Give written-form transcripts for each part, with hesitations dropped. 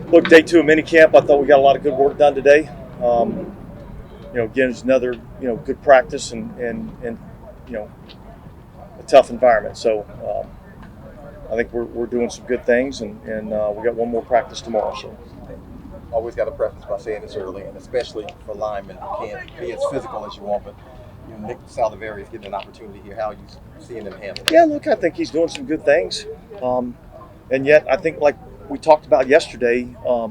Look, day 2 of minicamp, I thought we got a lot of good work done today. Again, it's another good practice and a tough environment. So I think we're doing some good things, and we got one more practice tomorrow. So Always got to preface by saying this early, and especially for linemen who can't be as physical as you want. But Nick Saliveri is getting an opportunity here. How are you seeing him handle it? yeah, look, I think he's doing some good things, and yet I think like we talked about yesterday. I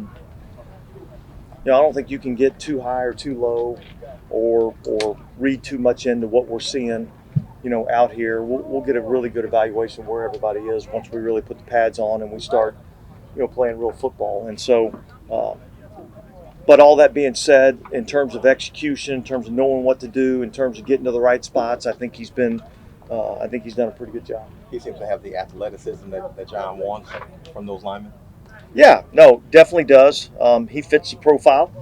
don't think you can get too high or too low, or read too much into what we're seeing. Out here, we'll get a really good evaluation of where everybody is once we really put the pads on and we start, playing real football. And so, but all that being said, in terms of execution, in terms of knowing what to do, in terms of getting to the right spots, I think he's done a pretty good job. He seems to have the athleticism that John wants from those linemen. Yeah, no, definitely does. He fits the profile,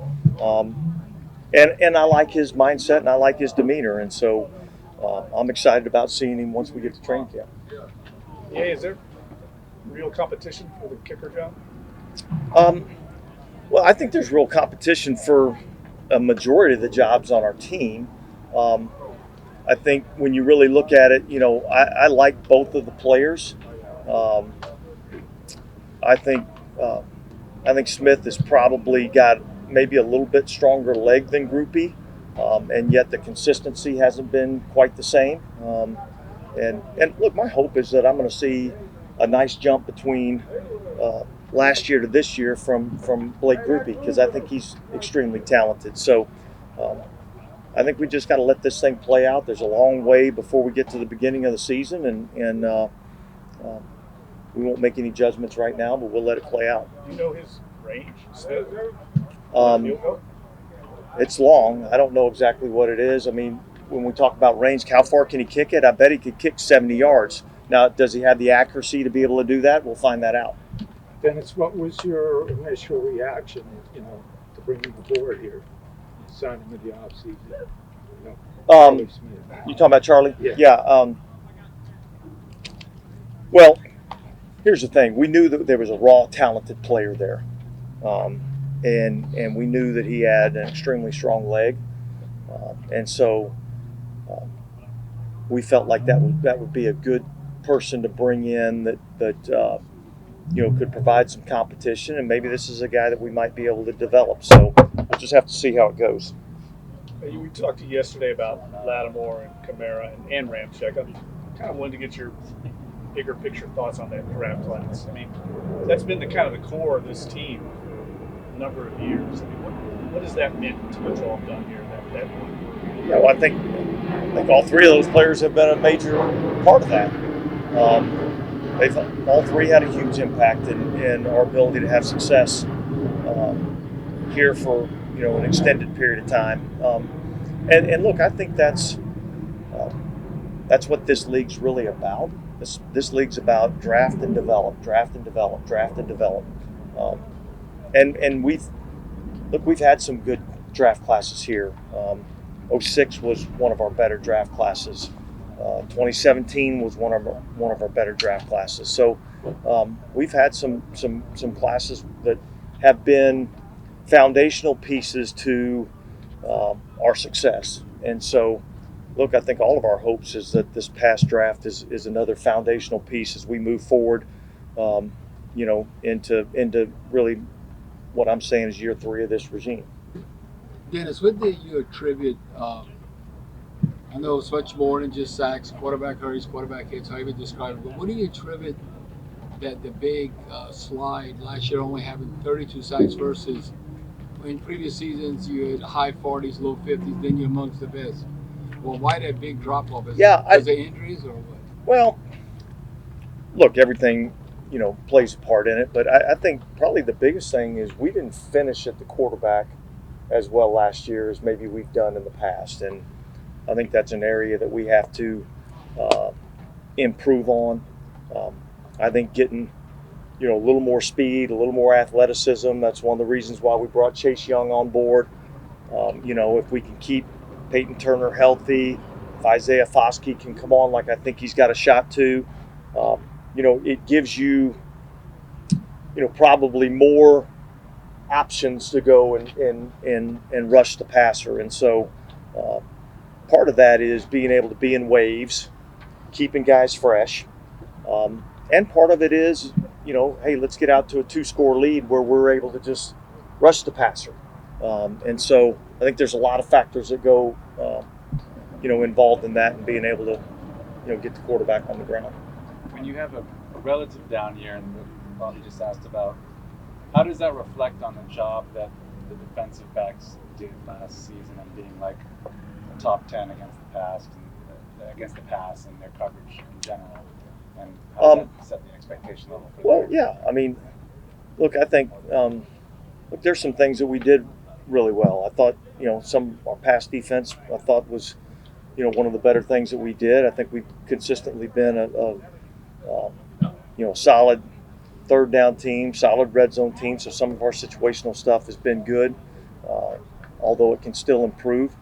and I like his mindset and I like his demeanor, and so I'm excited about seeing him once we get to training camp. Yeah, is there real competition for the kicker job? Well, I think there's real competition for a majority of the jobs on our team. I think when you really look at it, I like both of the players. I think Smith has probably got maybe a little bit stronger leg than Groupie, and yet the consistency hasn't been quite the same. And look, my hope is that I'm going to see a nice jump between last year to this year from Blake Groupie, because I think he's extremely talented. So I think we just got to let this thing play out. There's a long way before we get to the beginning of the season, and we won't make any judgments right now, but we'll let it play out. Do you know his range? It's long. I don't know exactly what it is. I mean, when we talk about range, how far can he kick it? I bet he could kick 70 yards. Now, does he have the accuracy to be able to do that? We'll find that out. Dennis, what was your initial reaction, to bring him aboard here, sign him in the offseason? You talking about Charlie? Yeah. Well, here's the thing. We knew that there was a raw, talented player there. And we knew that he had an extremely strong leg. And so we felt like that would be a good person to bring in that could provide some competition, and maybe this is a guy that we might be able to develop. So we'll just have to see how it goes. We talked to you yesterday about Lattimore and Kamara and Ramczyk. I kind of wanted to get your bigger picture thoughts on that draft class. I mean, that's been the kind of the core of this team for a number of years. I mean, what has that meant to what y'all have done here? I think all three of those players have been a major part of that. They've all three had a huge impact in our ability to have success here for an extended period of time. And look, I think that's what this league's really about. This league's about draft and develop, draft and develop, draft and develop. And we've had some good draft classes here. 06 was one of our better draft classes. 2017 was one of our better draft classes. So we've had some classes that have been foundational pieces to our success. And so, look, I think all of our hopes is that this past draft is another foundational piece as we move forward, into really what I'm saying is year 3 of this regime. Dennis, what do you attribute? I know it's much more than just sacks, quarterback hurries, quarterback hits, however you describe it. But what do you attribute that the big slide last year only having 32 sacks versus in previous seasons you had high 40s, low 50s, then you're amongst the best? Well, why that big drop off? Is it because of injuries or what? Well, look, everything plays a part in it, but I think probably the biggest thing is we didn't finish at the quarterback as well last year as maybe we've done in the past, and I think that's an area that we have to improve on. I think getting a little more speed, a little more athleticism. That's one of the reasons why we brought Chase Young on board. If we can keep Peyton Turner healthy, if Isaiah Foskey can come on like I think he's got a shot to, it gives you, probably more options to go and rush the passer. And so part of that is being able to be in waves, keeping guys fresh. And part of it is, hey, let's get out to a 2-score lead where we're able to just rush the passer. And so I think there's a lot of factors that go, involved in that, and being able to, get the quarterback on the ground. When you have a relative down year, and Bobby just asked about, how does that reflect on the job that the defensive backs did last season and being like a top 10 against the pass and their coverage in general? And how does that set the expectation level for Well, yeah. I mean, look, I think there's some things that we did really well. I thought, some of our pass defense, I thought was, one of the better things that we did. I think we've consistently been a solid third down team, solid red zone team. So some of our situational stuff has been good, although it can still improve.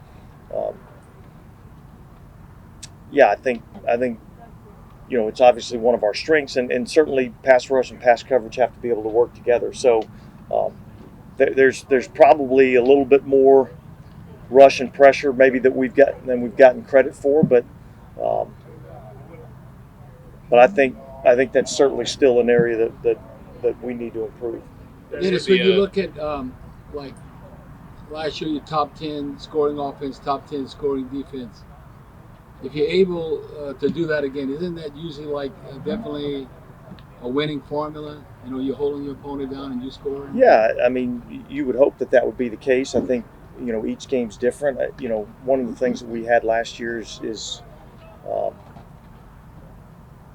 I think it's obviously one of our strengths, and certainly pass rush and pass coverage have to be able to work together. So there's probably a little bit more rush and pressure maybe that we've gotten credit for, but I think that's certainly still an area that we need to improve. Dennis, when you look at like last year, your top 10 scoring offense, top 10 scoring defense, if you're able to do that again, isn't that usually like definitely a winning formula? You're holding your opponent down and you score. Yeah, I mean, you would hope that would be the case. I think each game's different. One of the things that we had last year is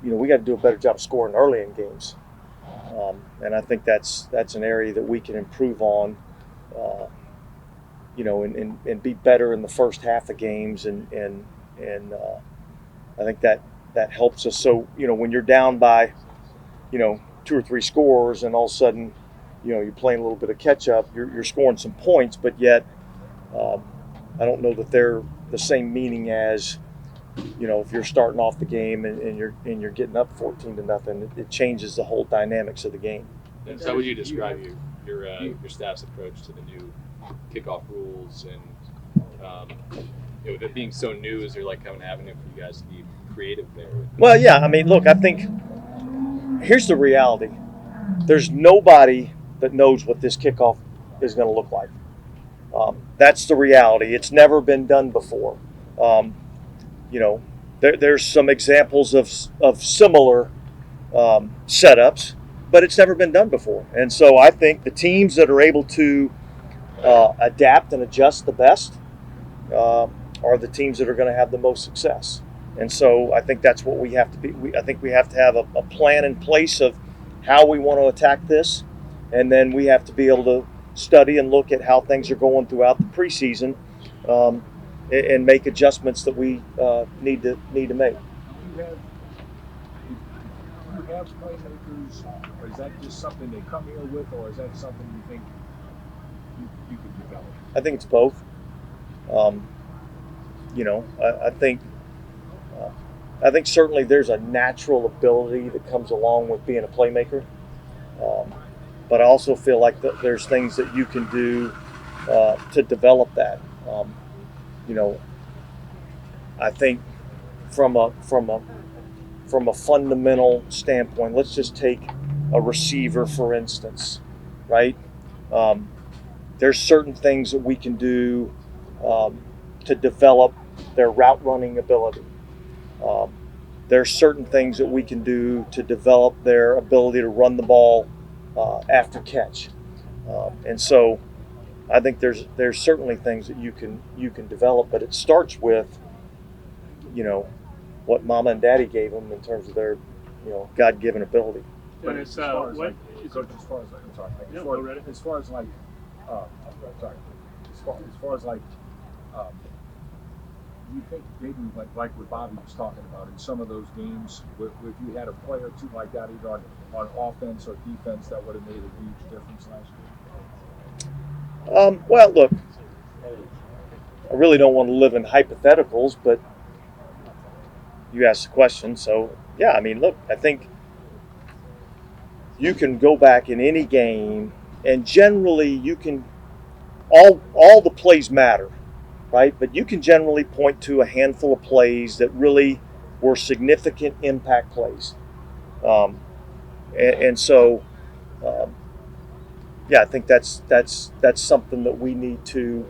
we got to do a better job of scoring early in games, and I think that's an area that we can improve on. And be better in the first half of games, and I think that helps us. So when you're down by 2 or 3 scores, and all of a sudden you're playing a little bit of catch up, you're scoring some points, but yet I don't know that they're the same meaning as if you're starting off the game and you're getting up 14-0. It changes the whole dynamics of the game. And so, how would you describe your staff's approach to the new kickoff rules, and with it being so new, is there like an avenue for you guys to be creative there? Well, yeah. I mean, look, I think here's the reality. There's nobody that knows what this kickoff is going to look like. That's the reality. It's never been done before. There's some examples of similar setups, but it's never been done before. And so I think the teams that are able to adapt and adjust the best are the teams that are going to have the most success. And so I think that's what we have to be. I think we have to have a plan in place of how we want to attack this, and then we have to be able to study and look at how things are going throughout the preseason, and make adjustments that we need to make. Do you have playmakers, or is that just something they come here with, or is that something you think you could develop? I think it's both. I think certainly there's a natural ability that comes along with being a playmaker, but I also feel like there's things that you can do to develop that. I think from a fundamental standpoint, let's just take a receiver for instance, right? There's certain things that we can do to develop their route running ability. There's certain things that we can do to develop their ability to run the ball after catch, and so I think there's certainly things that you can develop, but it starts with what Mama and Daddy gave them in terms of their God-given ability. But as far as like, you think maybe like what Bobby was talking about in some of those games, if you had a player or two like that either on offense or defense, that would have made a huge difference last year? Well, look, I really don't want to live in hypotheticals, but you asked the question, so yeah. I mean, look, I think you can go back in any game and generally you can all the plays matter, right? But you can generally point to a handful of plays that really were significant impact plays, and so. Yeah, I think that's something that we need to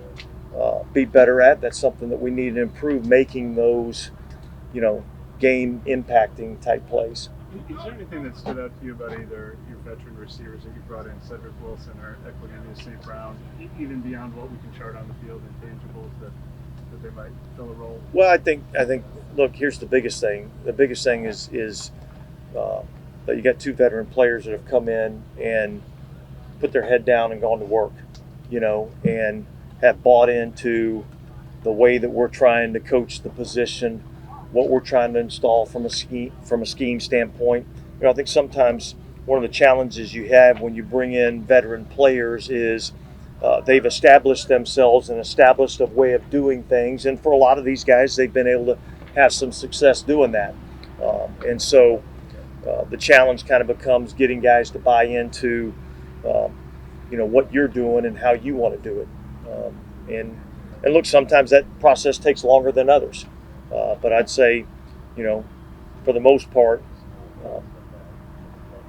be better at. That's something that we need to improve, making those, game impacting type plays. Is there anything that stood out to you about either your veteran receivers that you brought in, Cedric Wilson or Equanimeous St. Brown, even beyond what we can chart on the field, intangibles that they might fill a role? Well, I think look, here's the biggest thing. The biggest thing is that you got two veteran players that have come in and put their head down and gone to work, and have bought into the way that we're trying to coach the position, what we're trying to install from a scheme standpoint. I think sometimes one of the challenges you have when you bring in veteran players is they've established themselves and established a way of doing things, and for a lot of these guys, they've been able to have some success doing that, and so the challenge kind of becomes getting guys to buy into what you're doing and how you want to do it. And look, sometimes that process takes longer than others. But I'd say, for the most part,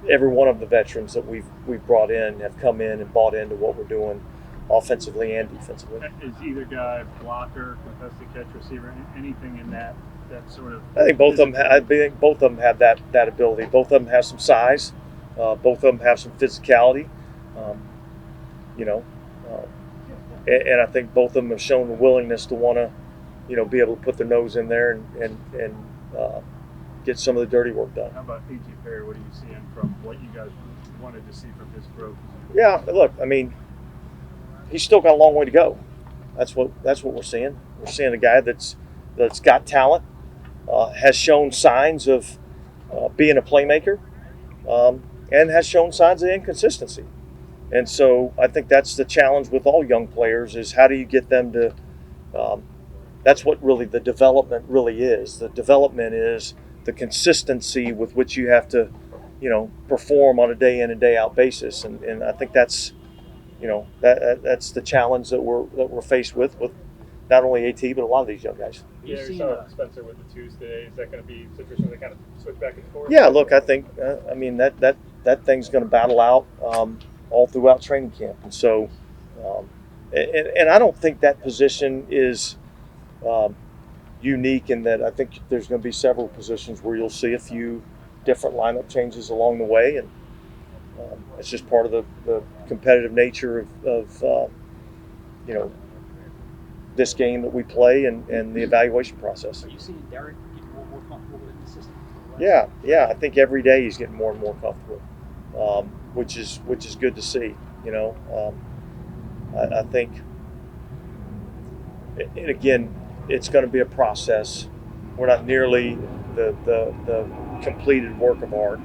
every one of the veterans that we've brought in have come in and bought into what we're doing, offensively and defensively. Is either guy blocker, contested catch receiver, anything in that sort of? I think both of them have that ability. Both of them have some size. Both of them have some physicality. And I think both of them have shown the willingness to want to, be able to put their nose in there and get some of the dirty work done. How about A.J. Perry? What are you seeing from what you guys wanted to see from his growth? Yeah, look, I mean, he's still got a long way to go. That's what we're seeing. We're seeing a guy that's got talent, has shown signs of being a playmaker, and has shown signs of inconsistency. And so I think that's the challenge with all young players is how do you get them to that's what really the development really is. The development is the consistency with which you have to, perform on a day in and day out basis. And I think that's, that's the challenge that we're faced with not only AT but a lot of these young guys. Yeah, you saw Spencer with the Tuesday. Is that going to be a situation where they kind of switch back and forth? Yeah, look, I think that thing's going to battle out all throughout training camp, and so and I don't think that position is unique in that I think there's going to be several positions where you'll see a few different lineup changes along the way, and it's just part of the competitive nature of this game that we play and the evaluation process. Are you seeing Derek get more comfortable in the system? Yeah. I think every day he's getting more and more comfortable, which is good to see. I think, and again, it's going to be a process. We're not nearly the completed work of art.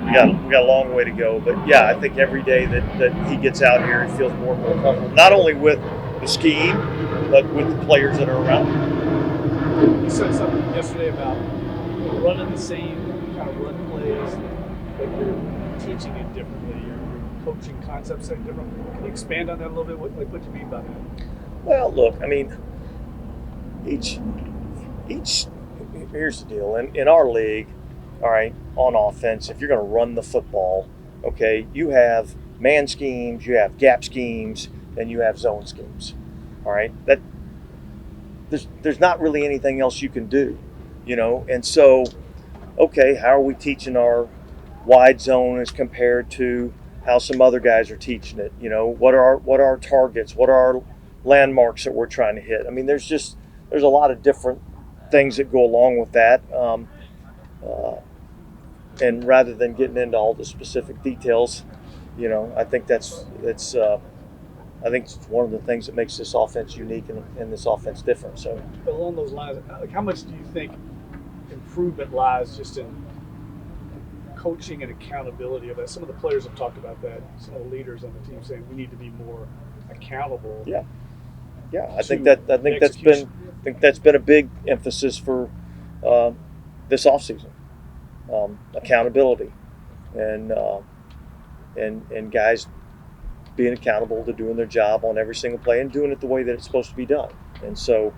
We got a long way to go, but yeah, I think every day that he gets out here, he feels more and more comfortable. Not only with the scheme, but with the players that are around him. You said something yesterday about running the same kind of run plays, but you're teaching it differently. You're coaching concepts differently. Can you expand on that a little bit? What do you mean by that? Well, look, I mean, each here's the deal. In our league, all right, on offense, if you're going to run the football, okay, you have man schemes, you have gap schemes, and you have zone schemes. All right, that there's not really anything else you can do, And so, okay, how are we teaching our wide zone as compared to how some other guys are teaching it? What are our targets? What are our landmarks that we're trying to hit? I mean, there's a lot of different things that go along with that. And rather than getting into all the specific details, I think that's I think it's one of the things that makes this offense unique and this offense different. So along those lines, how much do you think improvement lies just in coaching and accountability of that? Some of the players have talked about that. Some of the leaders on the team saying we need to be more accountable. Yeah. I think that's been a big emphasis for this offseason. Accountability, and and guys being accountable to doing their job on every single play and doing it the way that it's supposed to be done. And so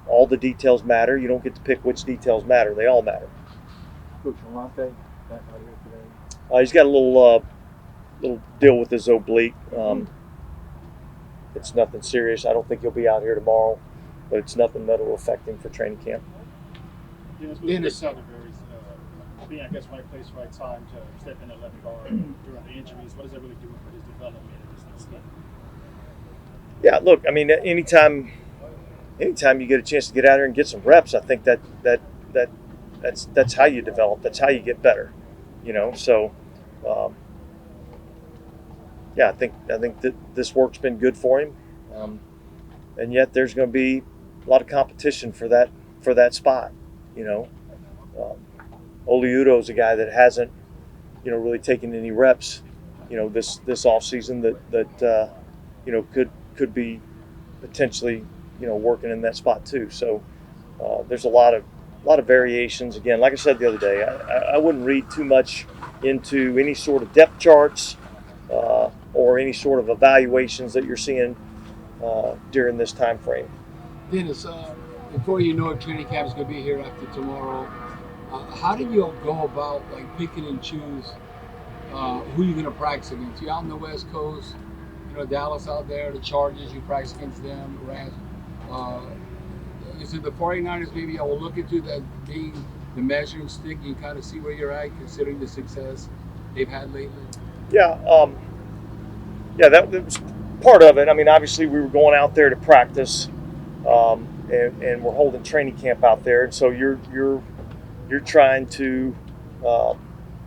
all the details matter. You don't get to pick which details matter. They all matter. Coach Alante, back out here today. He's got a little deal with his oblique. It's nothing serious. I don't think he'll be out here tomorrow, but it's nothing that'll affect him for training camp. Dennis Saldivary's being, I guess, right place, right time to step in at left guard during the injuries. What is that really doing for his development and his next game? Yeah, look, I mean, anytime you get a chance to get out here and get some reps, I think that's how you develop. That's how you get better, you know. So, yeah, I think that this work's been good for him, and yet there's going to be a lot of competition for that spot, you know. Oliudo's a guy that hasn't, you know, really taken any reps, you know, this off season that you know could be potentially, you know, working in that spot too. So there's a lot of variations. Again, like I said the other day, I wouldn't read too much into any sort of depth charts or any sort of evaluations that you're seeing during this time frame. Dennis, before you know it, training camp is going to be here after tomorrow. How do you go about like picking and choose who you're going to practice against? You're out on the West Coast, you know, Dallas out there, the Chargers, you practice against them, Rams. Is it the 49ers maybe I will look into that being the measuring stick? You kind of see where you're at considering the success they've had lately? Yeah, that was part of it. I mean, obviously we were going out there to practice, and we're holding training camp out there, and so you're trying to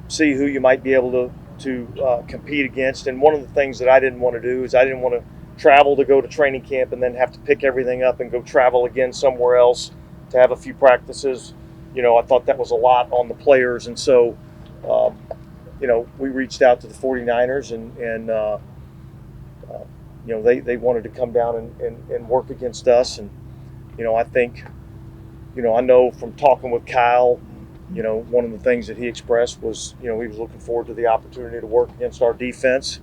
see who you might be able to compete against. And one of the things that I didn't want to do is I didn't want to travel to go to training camp and then have to pick everything up and go travel again somewhere else to have a few practices. You know, I thought that was a lot on the players, and so you know, we reached out to the 49ers and you know, they wanted to come down and work against us. And you know, I think, you know, I know from talking with Kyle, you know, one of the things that he expressed was, you know, he was looking forward to the opportunity to work against our defense.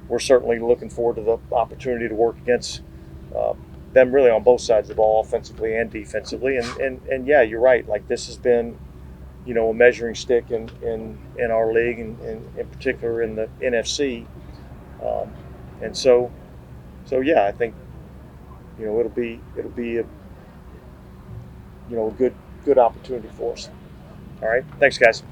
We're certainly looking forward to the opportunity to work against them really on both sides of the ball, offensively and defensively. And yeah, you're right. Like, this has been, you know, a measuring stick in our league, and in particular in the NFC. And so yeah, I think, you know, it'll be a, you know, a good opportunity for us. All right, thanks, guys.